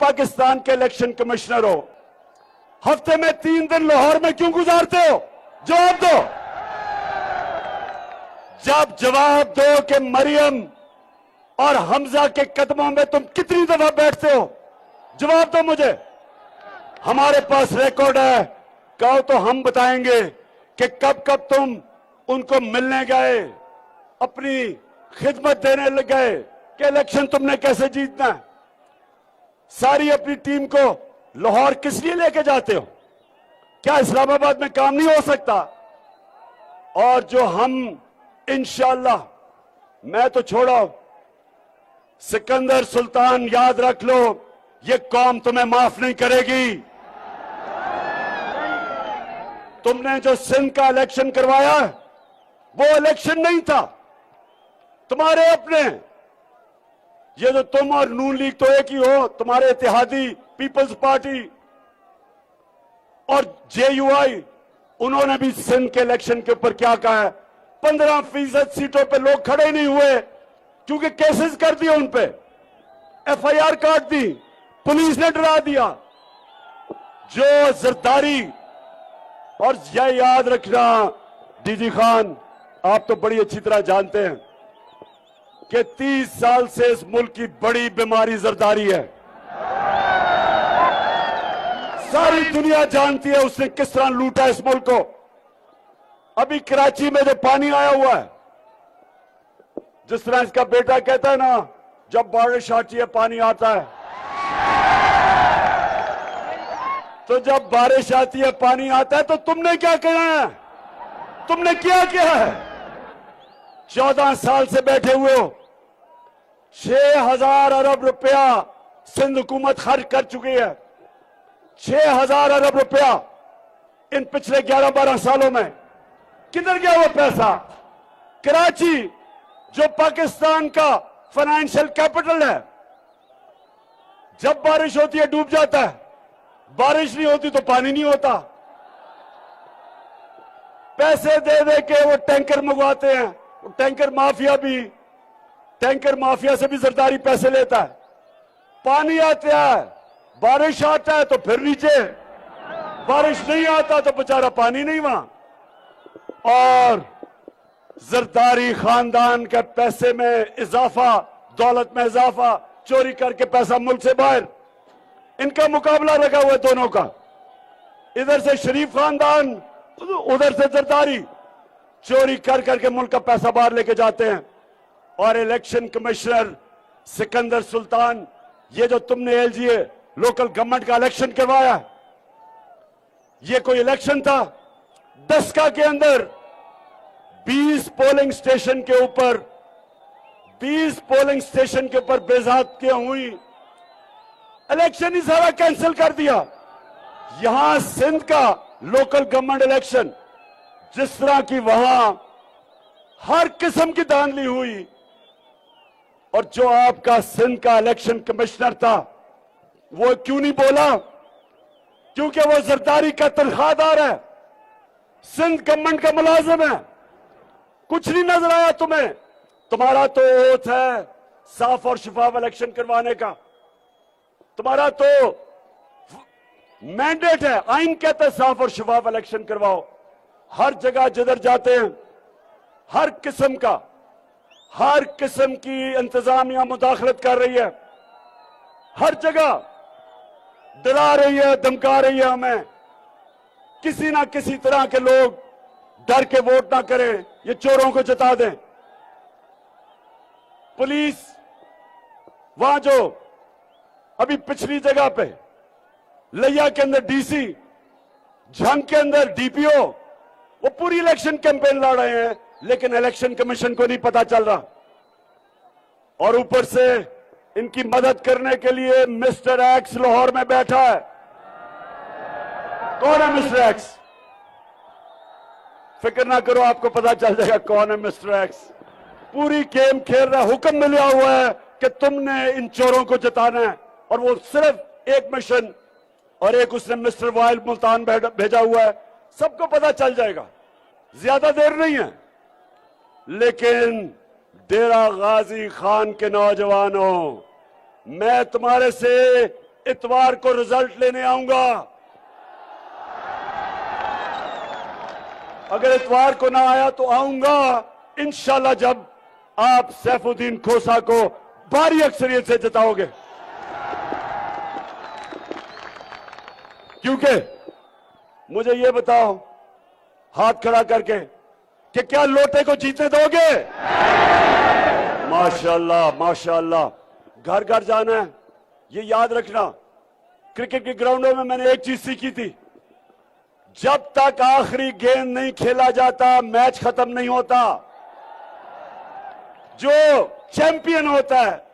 पाकिस्तान के election commissioner हो, हफ्ते में 3 दिन लाहौर में क्यों गुजारते हो? जवाब दो। जब जवाब दो कि मरियम और हमजा के कदमों में तुम कितनी दफा बैठते हो, जवाब दो मुझे। हमारे पास रिकॉर्ड है, कहो तो हम बताएंगे कि कब कब तुम उनको मिलने गए, अपनी खिदमत देने लग गए कि इलेक्शन तुमने कैसे जीतना है। सारी अपनी टीम को लाहौर किस लिए लेके जाते हो? क्या इस्लामाबाद में काम नहीं हो सकता? और जो हम इंशाअल्लाह, मैं तो छोड़ो, सिकंदर सुल्तान याद रख लो, ये कौम तुम्हें माफ नहीं करेगी। तुमने जो सिंध का इलेक्शन करवाया वो इलेक्शन नहीं था, तुम्हारे अपने। ये जो तुम और नून लीग तो एक ही हो, तुम्हारे इत्तेहादी पीपल्स पार्टी और जेयूआई, उन्होंने भी सिंध के इलेक्शन के ऊपर क्या कहा है? 15% सीटों पे लोग खड़े नहीं हुए क्योंकि केसेस कर दिए, उन पे एफआईआर काट दी, पुलिस ने डरा दिया। जो जरदारी, और यह याद रखना डीजी खान, आप तो बड़ी अच्छी तरह जानते हैं कि 30 साल से इस मुल्क की बड़ी बीमारी जरदारी है। सारी दुनिया जानती है उसने किस तरह लूटा इस मुल्क को। अभी कराची में जो पानी आया हुआ है, जिस तरह इसका बेटा कहता है ना, जब बारिश आती है पानी आता है, तो जब बारिश आती है पानी आता है, तो तुमने क्या किया है? तुमने क्या किया है? 14 साल से बैठे हुए हो। 6,000 अरब रुपया सिंध हुकूमत खर्च कर चुकी है। 6,000 अरब रुपया इन पिछले 11-12 सालों में। किधर गया वो पैसा? कराची जो पाकिस्तान का फाइनेंशियल कैपिटल है, जब बारिश होती है डूब जाता है, बारिश नहीं होती तो पानी नहीं होता। पैसे दे दे के वो टैंकर मंगवाते हैं, वो टैंकर माफिया से भी जरदारी पैसे लेता है। पानी आता है, बारिश आता है तो फिर नीचे, बारिश नहीं आता तो बेचारा पानी नहीं वहां। और जरदारी खानदान के पैसे में इजाफा, दौलत में इजाफा, चोरी करके पैसा मुल्क से बाहर। इनका मुकाबला लगा हुआ है दोनों का, इधर से शरीफ खानदान, उधर से जरदारी, चोरी कर करके मुल्क का पैसा बाहर लेके जाते हैं। और इलेक्शन कमिश्नर सिकंदर सुल्तान, ये जो तुमने एलजीए लोकल गवर्नमेंट का इलेक्शन करवाया, ये कोई इलेक्शन था? 10 के अंदर 20 पोलिंग स्टेशन के ऊपर बेज़ाब्तियां हुई, इलेक्शन ही सारा कैंसिल कर दिया। यहां सिंध का लोकल गवर्नमेंट इलेक्शन, जिस तरह की वहां हर किस्म की धांधली हुई, और जो आपका सिंध का इलेक्शन कमिश्नर था वो क्यों नहीं बोला? क्योंकि वो जरदारी का तनख्वाहदार है, सिंध गवर्नमेंट का मुलाजिम है। कुछ नहीं नजर आया तुम्हें? तुम्हारा तो ओथ है साफ और शफाफ इलेक्शन करवाने का, तुम्हारा तो मैंडेट है, आइन कहता है साफ और शफाफ इलेक्शन करवाओ। हर जगह जिधर जाते हैं हर किस्म की इंतजामिया मुदाखलत कर रही है, हर जगह डरा रही है, धमका रही है हमें। किसी ना किसी तरह के लोग डर के वोट ना करें, ये चोरों को जता दें। पुलिस वहां जो अभी पिछली जगह पे लिया के अंदर डीसी, झंग के अंदर डीपीओ, वो पूरी इलेक्शन कैंपेन लड़ रहे हैं, लेकिन इलेक्शन कमीशन को नहीं पता चल रहा। और ऊपर से इनकी मदद करने के लिए मिस्टर एक्स लाहौर में बैठा है। कौन है मिस्टर एक्स? फिक्र ना करो, आपको पता चल जाएगा कौन है मिस्टर एक्स। पूरी गेम खेल रहा है, हुक्म मिला हुआ है कि तुमने इन चोरों को जताना है, और वो सिर्फ एक मिशन, और एक उसने मिस्टर वाइल मुल्तान भेजा हुआ है। सबको पता चल जाएगा, ज्यादा देर नहीं है। लेकिन डेरा गाजी खान के नौजवानों, मैं तुम्हारे से इतवार को रिजल्ट लेने आऊंगा। अगर इतवार को ना आया तो आऊंगा इंशाल्लाह जब आप सैफुद्दीन खोसा को भारी अक्सरियत से जिताओगे। क्योंकि मुझे ये बताओ हाथ खड़ा करके कि क्या लोटे को जीतने दोगे? माशाल्लाह माशाल्लाह। घर घर जाना है, ये याद रखना। क्रिकेट के ग्राउंडों में मैंने एक चीज सीखी थी, जब तक आखिरी गेंद नहीं खेला जाता मैच खत्म नहीं होता। जो चैंपियन होता है